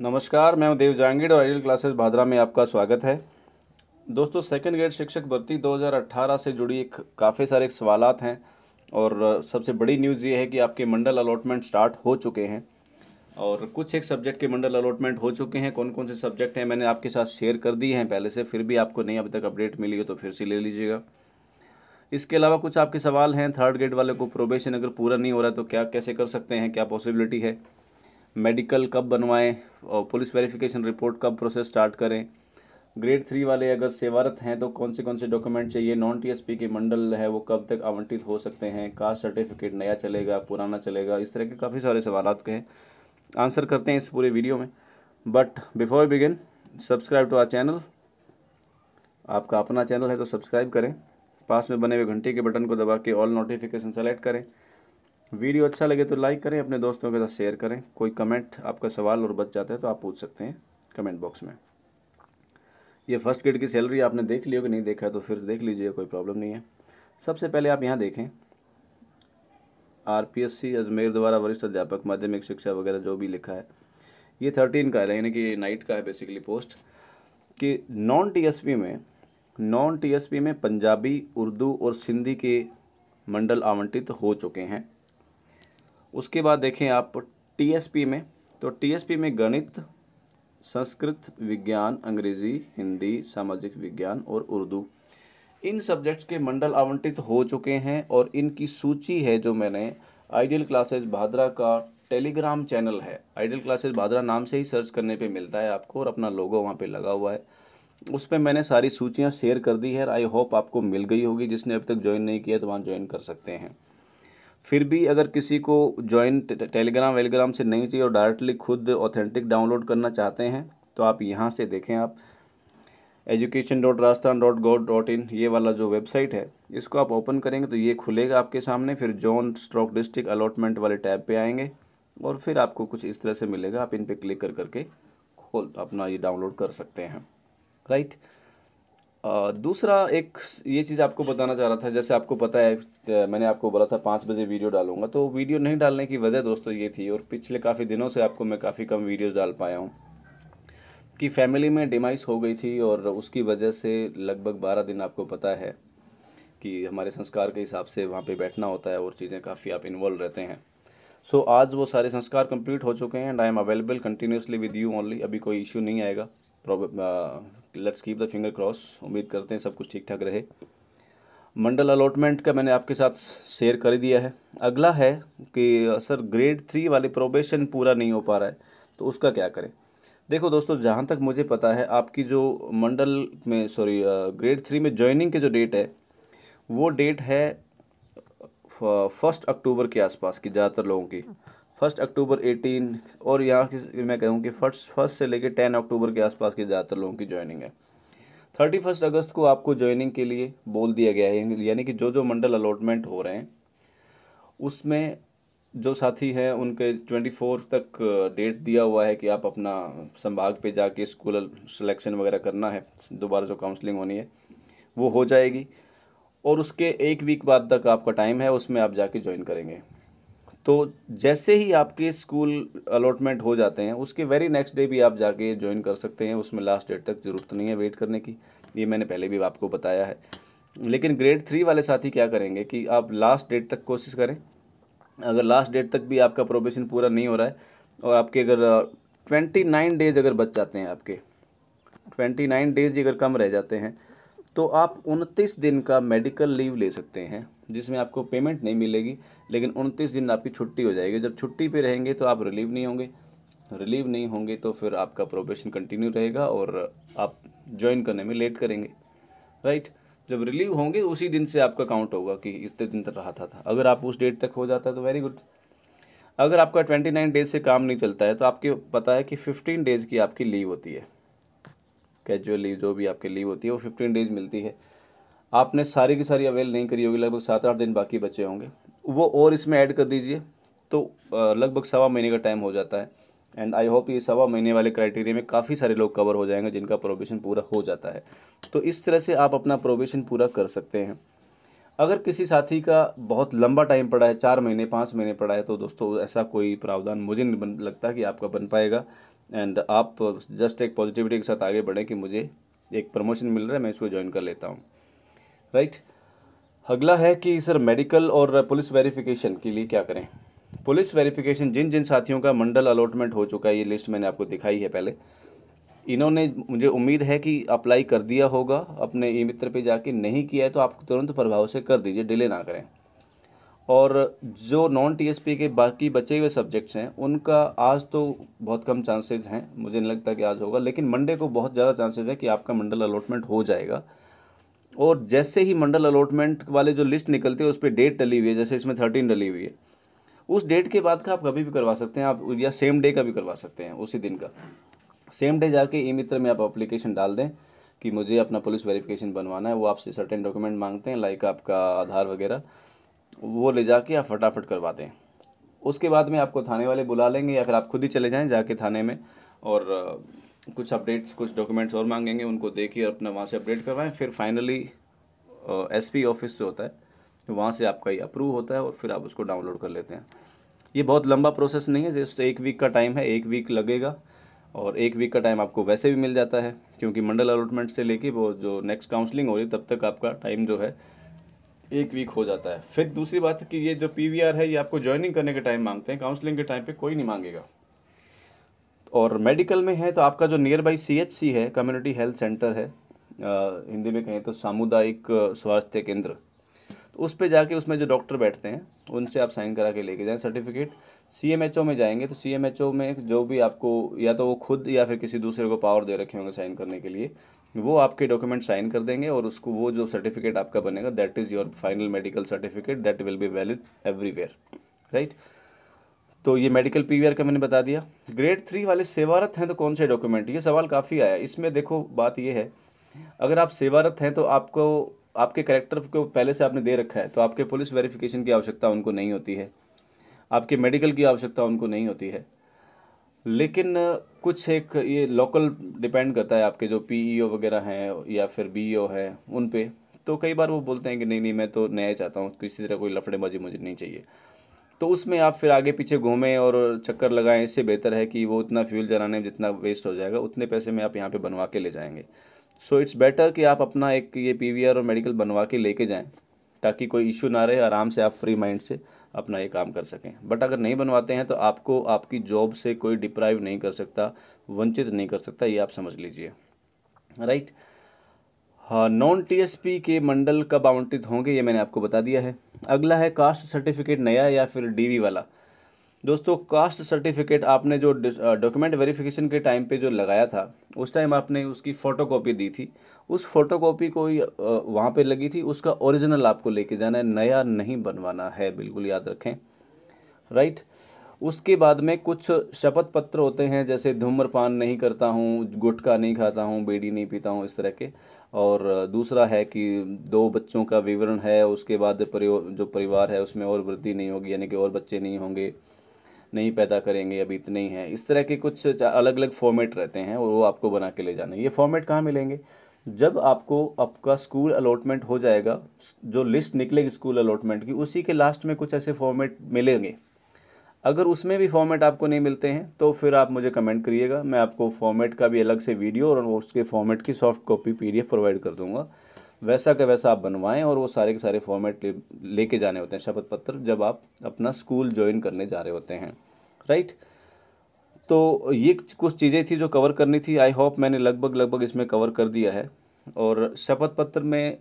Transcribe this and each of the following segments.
नमस्कार, मैं हूं देव जहांगीर और आइडियल क्लासेस भादरा में आपका स्वागत है। दोस्तों, सेकंड ग्रेड शिक्षक भर्ती 2018 से जुड़ी काफ़ी सारे सवालात हैं और सबसे बड़ी न्यूज़ ये है कि आपके मंडल अलॉटमेंट स्टार्ट हो चुके हैं और कुछ एक सब्जेक्ट के मंडल अलॉटमेंट हो चुके हैं। कौन कौन से सब्जेक्ट हैं मैंने आपके साथ शेयर कर दिए हैं पहले से, फिर भी आपको नहीं अभी तक अपडेट मिली हो तो फिर से ले लीजिएगा। इसके अलावा कुछ आपके सवाल हैं, थर्ड ग्रेड वाले को प्रोबेशन अगर पूरा नहीं हो रहा है तो क्या कैसे कर सकते हैं, क्या पॉसिबिलिटी है, मेडिकल कब बनवाएं और पुलिस वेरिफिकेशन रिपोर्ट कब प्रोसेस स्टार्ट करें, ग्रेड 3 वाले अगर सेवारत हैं तो कौन से डॉक्यूमेंट चाहिए, नॉन टीएसपी के मंडल है वो कब तक आवंटित हो सकते हैं, कास्ट सर्टिफिकेट नया चलेगा पुराना चलेगा, इस तरह के काफ़ी सारे सवालात के हैं। आंसर करते हैं इस पूरे वीडियो में। But before begin, subscribe to our channel. आपका अपना चैनल है तो सब्सक्राइब करें, पास में बने हुए घंटे के बटन को दबा के ऑल नोटिफिकेशन सेलेक्ट करें। वीडियो अच्छा लगे तो लाइक करें, अपने दोस्तों के साथ शेयर करें। कोई कमेंट आपका सवाल और बच जाता है तो आप पूछ सकते हैं कमेंट बॉक्स में। ये फर्स्ट ग्रेड की सैलरी आपने देख ली हो कि नहीं देखा है तो फिर देख लीजिए, कोई प्रॉब्लम नहीं है। सबसे पहले आप यहाँ देखें, आरपीएससी अजमेर द्वारा वरिष्ठ अध्यापक माध्यमिक शिक्षा वगैरह जो भी लिखा है, ये 13 का है, यानी कि नाइट का है बेसिकली पोस्ट। कि नॉन टीएसपी में पंजाबी, उर्दू और सिंधी के मंडल आवंटित हो चुके हैं। उसके बाद देखें आप टीएसपी में, तो टीएसपी में गणित, संस्कृत, विज्ञान, अंग्रेजी, हिंदी, सामाजिक विज्ञान और उर्दू, इन सब्जेक्ट्स के मंडल आवंटित हो चुके हैं और इनकी सूची है जो मैंने आइडियल क्लासेस भादरा का टेलीग्राम चैनल है, आइडियल क्लासेस भादरा नाम से ही सर्च करने पे मिलता है आपको और अपना लोगो वहाँ पे लगा हुआ है, उस पर मैंने सारी सूचियाँ शेयर कर दी है। आई होप आपको मिल गई होगी। जिसने अभी तक ज्वाइन नहीं किया तो वहाँ ज्वाइन कर सकते हैं। फिर भी अगर किसी को ज्वाइन टेलीग्राम वेलीग्राम से नहीं चाहिए और डायरेक्टली खुद ऑथेंटिक डाउनलोड करना चाहते हैं तो आप यहाँ से देखें, आप education.rajasthan.gov.in ये वाला जो वेबसाइट है इसको आप ओपन करेंगे तो ये खुलेगा आपके सामने। फिर जोन स्ट्रोक डिस्ट्रिक्ट अलॉटमेंट वाले टैब पे आएंगे और फिर आपको कुछ इस तरह से मिलेगा। आप इन पे क्लिक कर करके खोल अपना ये डाउनलोड कर सकते हैं, राइट। दूसरा एक ये चीज़ आपको बताना चाह रहा था, जैसे आपको पता है मैंने आपको बोला था 5 बजे वीडियो डालूंगा, तो वीडियो नहीं डालने की वजह दोस्तों ये थी, और पिछले काफ़ी दिनों से आपको मैं काफ़ी कम वीडियोस डाल पाया हूँ कि फैमिली में डिमाइस हो गई थी और उसकी वजह से लगभग 12 दिन आपको पता है कि हमारे संस्कार के हिसाब से वहाँ पे बैठना होता है और चीज़ें काफ़ी आप इन्वॉल्व रहते हैं। सो आज वो सारे संस्कार कंप्लीट हो चुके हैं and I am available continuously with you only. अभी कोई इशू नहीं आएगा। Let's keep the finger cross. उम्मीद करते हैं सब कुछ ठीक ठाक रहे। मंडल अलॉटमेंट का मैंने आपके साथ शेयर कर दिया है। अगला है कि सर ग्रेड 3 वाले प्रोबेशन पूरा नहीं हो पा रहा है तो उसका क्या करें। देखो दोस्तों, जहाँ तक मुझे पता है आपकी जो मंडल में ग्रेड 3 में ज्वाइनिंग के जो डेट है वो डेट है 1 अक्टूबर के आसपास की, ज़्यादातर लोगों की 1 अक्टूबर 18, और यहाँ की मैं कहूँ कि फर्स्ट से लेकर 10 अक्टूबर के आसपास की ज़्यादातर लोगों की ज्वाइनिंग है। 31 अगस्त को आपको ज्वाइनिंग के लिए बोल दिया गया है, यानी कि जो मंडल अलॉटमेंट हो रहे हैं उसमें जो साथी हैं उनके 24 तक डेट दिया हुआ है कि आप अपना संभाग पे जाके स्कूल सिलेक्शन वगैरह करना है, दोबारा जो काउंसलिंग होनी है वो हो जाएगी और उसके 1 वीक बाद तक आपका टाइम है, उसमें आप जाके ज्वाइन करेंगे। तो जैसे ही आपके स्कूल अलॉटमेंट हो जाते हैं उसके वेरी नेक्स्ट डे भी आप जाके ज्वाइन कर सकते हैं। उसमें लास्ट डेट तक ज़रूरत नहीं है वेट करने की, ये मैंने पहले भी आपको बताया है। लेकिन ग्रेड 3 वाले साथी क्या करेंगे कि आप लास्ट डेट तक कोशिश करें। अगर लास्ट डेट तक भी आपका प्रोबेशन पूरा नहीं हो रहा है और आपके अगर 29 डेज अगर बच जाते हैं, आपके 29 डेज अगर कम रह जाते हैं तो आप 29 दिन का मेडिकल लीव ले सकते हैं, जिसमें आपको पेमेंट नहीं मिलेगी लेकिन 29 दिन आपकी छुट्टी हो जाएगी। जब छुट्टी पे रहेंगे तो आप रिलीव नहीं होंगे तो फिर आपका प्रोबेशन कंटिन्यू रहेगा और आप ज्वाइन करने में लेट करेंगे, राइट। जब रिलीव होंगे उसी दिन से आपका काउंट होगा कि इतने दिन तक रहा था। अगर आप उस डेट तक हो जाता है तो वेरी गुड। अगर आपका 29 डेज से काम नहीं चलता है तो आपके पता है कि 15 डेज की आपकी लीव होती है, कैजुअल लीव जो भी आपकी लीव होती है वो 15 डेज मिलती है। आपने सारी की सारी अवेल नहीं करी होगी, लगभग 7-8 दिन बाकी बचे होंगे, वो और इसमें ऐड कर दीजिए तो लगभग 1.25 महीने का टाइम हो जाता है। एंड आई होप ये 1.25 महीने वाले क्राइटेरिया में काफ़ी सारे लोग कवर हो जाएंगे जिनका प्रोबेशन पूरा हो जाता है। तो इस तरह से आप अपना प्रोबेशन पूरा कर सकते हैं। अगर किसी साथी का बहुत लंबा टाइम पड़ा है, 4 महीने 5 महीने पड़ा है, तो दोस्तों ऐसा कोई प्रावधान मुझे नहीं लगता कि आपका बन पाएगा। एंड आप जस्ट एक पॉजिटिविटी के साथ आगे बढ़ें कि मुझे एक प्रमोशन मिल रहा है, मैं इसको ज्वाइन कर लेता हूँ, राइट। अगला है कि सर मेडिकल और पुलिस वेरिफिकेशन के लिए क्या करें। पुलिस वेरिफिकेशन जिन जिन साथियों का मंडल अलॉटमेंट हो चुका है, ये लिस्ट मैंने आपको दिखाई है पहले, इन्होंने, मुझे उम्मीद है कि अप्लाई कर दिया होगा अपने ई मित्र पे जाके। नहीं किया है तो आप तुरंत प्रभाव से कर दीजिए, डिले ना करें। और जो नॉन टीएसपी के बाकी बचे हुए सब्जेक्ट्स हैं उनका आज तो बहुत कम चांसेस हैं, मुझे नहीं लगता कि आज होगा, लेकिन मंडे को बहुत ज़्यादा चांसेस है कि आपका मंडल अलॉटमेंट हो जाएगा। और जैसे ही मंडल अलॉटमेंट वाले जो लिस्ट निकलती है उस पर डेट डली हुई है, जैसे इसमें 13 डली हुई है, उस डेट के बाद का आप कभी भी करवा सकते हैं आप, या सेम डे का भी करवा सकते हैं, उसी दिन का सेम डे जाके ई मित्र में आप एप्लीकेशन डाल दें कि मुझे अपना पुलिस वेरिफिकेशन बनवाना है। वो आपसे सर्टेन डॉक्यूमेंट मांगते हैं, लाइक आपका आधार वगैरह, वो ले जाके आप फटाफट करवा दें। उसके बाद में आपको थाने वाले बुला लेंगे या फिर आप खुद ही चले जाएं जाके थाने में, और कुछ अपडेट्स, कुछ डॉक्यूमेंट्स और मांगेंगे, उनको देखिए और अपना वहाँ से अपडेट करवाएं। फिर फाइनली एसपी ऑफिस जो होता है वहाँ से आपका ये अप्रूव होता है और फिर आप उसको डाउनलोड कर लेते हैं। ये बहुत लंबा प्रोसेस नहीं है, जस्ट 1 वीक का टाइम है, 1 वीक लगेगा। और 1 वीक का टाइम आपको वैसे भी मिल जाता है, क्योंकि मंडल अलॉटमेंट से लेके वो जो नेक्स्ट काउंसलिंग हो रही तब तक आपका टाइम जो है 1 वीक हो जाता है। फिर दूसरी बात है कि ये जो पीवीआर है ये आपको ज्वाइनिंग करने के टाइम मांगते हैं, काउंसलिंग के टाइम पे कोई नहीं मांगेगा। और मेडिकल में है तो आपका जो नियर बाई सीएचसी है, कम्युनिटी हेल्थ सेंटर है, हिंदी में कहें तो सामुदायिक स्वास्थ्य केंद्र, तो उस पे जाके उसमें जो डॉक्टर बैठते हैं उनसे आप साइन करा के लेके जाएं सर्टिफिकेट। सीएमएचओ में जाएंगे तो सीएमएचओ में जो भी आपको, या तो वो खुद या फिर किसी दूसरे को पावर दे रखे होंगे साइन करने के लिए, वो आपके डॉक्यूमेंट साइन कर देंगे और उसको वो जो सर्टिफिकेट आपका बनेगा that is your final medical certificate, that will be valid everywhere, right. तो ये मेडिकल पीवीआर का मैंने बता दिया। ग्रेड 3 वाले सेवारत हैं तो कौन से डॉक्यूमेंट, ये सवाल काफ़ी आया। इसमें देखो बात ये है, अगर आप सेवारत हैं तो आपको, आपके कैरेक्टर को पहले से आपने दे रखा है तो आपके पुलिस वेरिफिकेशन की आवश्यकता उनको नहीं होती है, आपके मेडिकल की आवश्यकता उनको नहीं होती है। लेकिन कुछ एक ये लोकल डिपेंड करता है, आपके जो पीईओ वगैरह हैं या फिर बीईओ हैं उन पे, तो कई बार वो बोलते हैं कि नहीं नहीं मैं तो न्याय चाहता हूँ, किसी तरह कोई लफड़ेबाजी मुझे नहीं चाहिए। तो उसमें आप फिर आगे पीछे घूमें और चक्कर लगाएं, इससे बेहतर है कि वो उतना फ्यूल जलाने में जितना वेस्ट हो जाएगा उतने पैसे में आप यहाँ पे बनवा के ले जाएंगे। सो इट्स बेटर कि आप अपना एक ये पीवीआर और मेडिकल बनवा के लेके जाएं, ताकि कोई इशू ना रहे, आराम से आप फ्री माइंड से अपना ये काम कर सकें। बट अगर नहीं बनवाते हैं तो आपको आपकी जॉब से कोई डिप्राइव नहीं कर सकता, वंचित नहीं कर सकता, ये आप समझ लीजिए, राइट। हाँ, नॉन टीएसपी के मंडल कब आवंटित होंगे ये मैंने आपको बता दिया है। अगला है कास्ट सर्टिफिकेट नया या फिर डीवी वाला। दोस्तों कास्ट सर्टिफिकेट आपने जो डॉक्यूमेंट वेरिफिकेशन के टाइम पे जो लगाया था उस टाइम आपने उसकी फ़ोटोकॉपी दी थी, उस फोटोकॉपी कोई वहाँ पे लगी थी, उसका ओरिजिनल आपको लेके जाना है, नया नहीं बनवाना है, बिल्कुल याद रखें, राइट। उसके बाद में कुछ शपथ पत्र होते हैं, जैसे धूम्रपान नहीं करता हूँ, गुटखा नहीं खाता हूँ, बीड़ी नहीं पीता हूँ, इस तरह के। और दूसरा है कि 2 बच्चों का विवरण है, उसके बाद जो परिवार है उसमें और वृद्धि नहीं होगी, यानी कि और बच्चे नहीं होंगे, नहीं पैदा करेंगे, अभी इतने ही हैं। इस तरह के कुछ अलग अलग फॉर्मेट रहते हैं और वो आपको बना के ले जाना है। ये फॉर्मेट कहाँ मिलेंगे, जब आपको आपका स्कूल अलॉटमेंट हो जाएगा, जो लिस्ट निकलेगी स्कूल अलॉटमेंट की, उसी के लास्ट में कुछ ऐसे फॉर्मेट मिलेंगे। अगर उसमें भी फॉर्मेट आपको नहीं मिलते हैं तो फिर आप मुझे कमेंट करिएगा, मैं आपको फॉर्मेट का भी अलग से वीडियो और उसके फॉर्मेट की सॉफ्ट कॉपी पीडीएफ प्रोवाइड कर दूंगा। वैसा का वैसा आप बनवाएं, और वो सारे के सारे फॉर्मेट लेके जाने होते हैं शपथ पत्र, जब आप अपना स्कूल ज्वाइन करने जा रहे होते हैं, राइट। तो ये कुछ चीज़ें थी जो कवर करनी थी। आई होप मैंने लगभग इसमें कवर कर दिया है। और शपथ पत्र में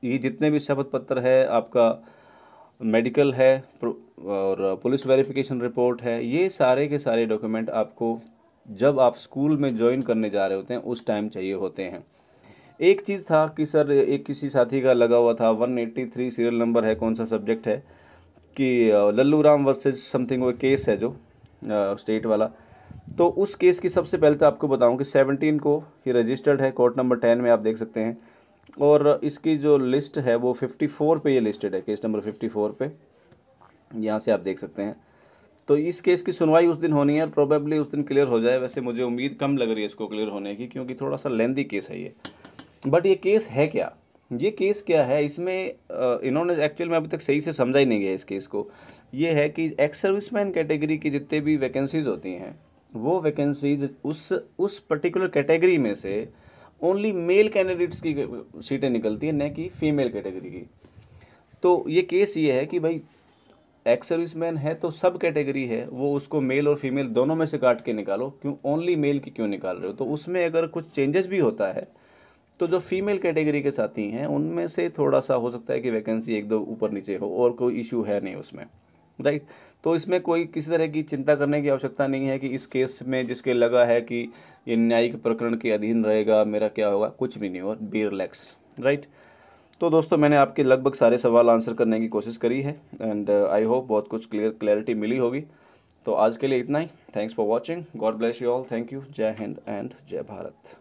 ये जितने भी शपथ पत्र है, आपका मेडिकल है और पुलिस वेरिफिकेशन रिपोर्ट है, ये सारे के सारे डॉक्यूमेंट आपको जब आप स्कूल में ज्वाइन करने जा रहे होते हैं उस टाइम चाहिए होते हैं। एक चीज़ था कि सर एक किसी साथी का लगा हुआ था 183 सीरियल नंबर है, कौन सा सब्जेक्ट है, कि लल्लू राम वर्सेस समथिंग वो केस है जो स्टेट वाला। तो उस केस की सबसे पहले तो आपको बताऊं कि 17 को ये रजिस्टर्ड है, कोर्ट नंबर 10 में आप देख सकते हैं। और इसकी जो लिस्ट है वो 54 पे ये लिस्टेड है, केस नंबर 54 पे, यहाँ से आप देख सकते हैं। तो इस केस की सुनवाई उस दिन होनी है, प्रोबेबली उस दिन क्लियर हो जाए। वैसे मुझे उम्मीद कम लग रही है इसको क्लियर होने की, क्योंकि थोड़ा सा लेंदी केस है ये। बट ये केस है क्या, ये केस क्या है, इसमें इन्होंने एक्चुअल में अभी तक सही से समझा ही नहीं गया इस केस को। ये है कि एक्स सर्विसमैन कैटेगरी की जितने भी वैकेंसीज होती हैं वो वैकेंसीज उस पर्टिकुलर कैटेगरी में से ओनली मेल कैंडिडेट्स की सीटें निकलती है, न कि फीमेल कैटेगरी की। तो ये केस ये है कि भाई एक्स सर्विसमैन है तो सब कैटेगरी है, वो उसको मेल और फीमेल दोनों में से काट के निकालो, क्यों ओनली मेल की क्यों निकाल रहे हो। तो उसमें अगर कुछ चेंजेस भी होता है तो जो फीमेल कैटेगरी के साथी हैं उनमें से थोड़ा सा हो सकता है कि वैकेंसी एक दो ऊपर नीचे हो, और कोई इशू है नहीं उसमें, राइट। तो इसमें कोई किसी तरह की चिंता करने की आवश्यकता नहीं है कि इस केस में जिसके लगा है कि ये न्यायिक प्रकरण के अधीन रहेगा, मेरा क्या होगा, कुछ भी नहीं होगा, बी रिलैक्स, राइट। तो दोस्तों मैंने आपके लगभग सारे सवाल आंसर करने की कोशिश करी है, एंड आई होप बहुत कुछ क्लैरिटी मिली होगी। तो आज के लिए इतना ही। Thanks for watching. God bless you all. Thank you. जय हिंद एंड जय भारत।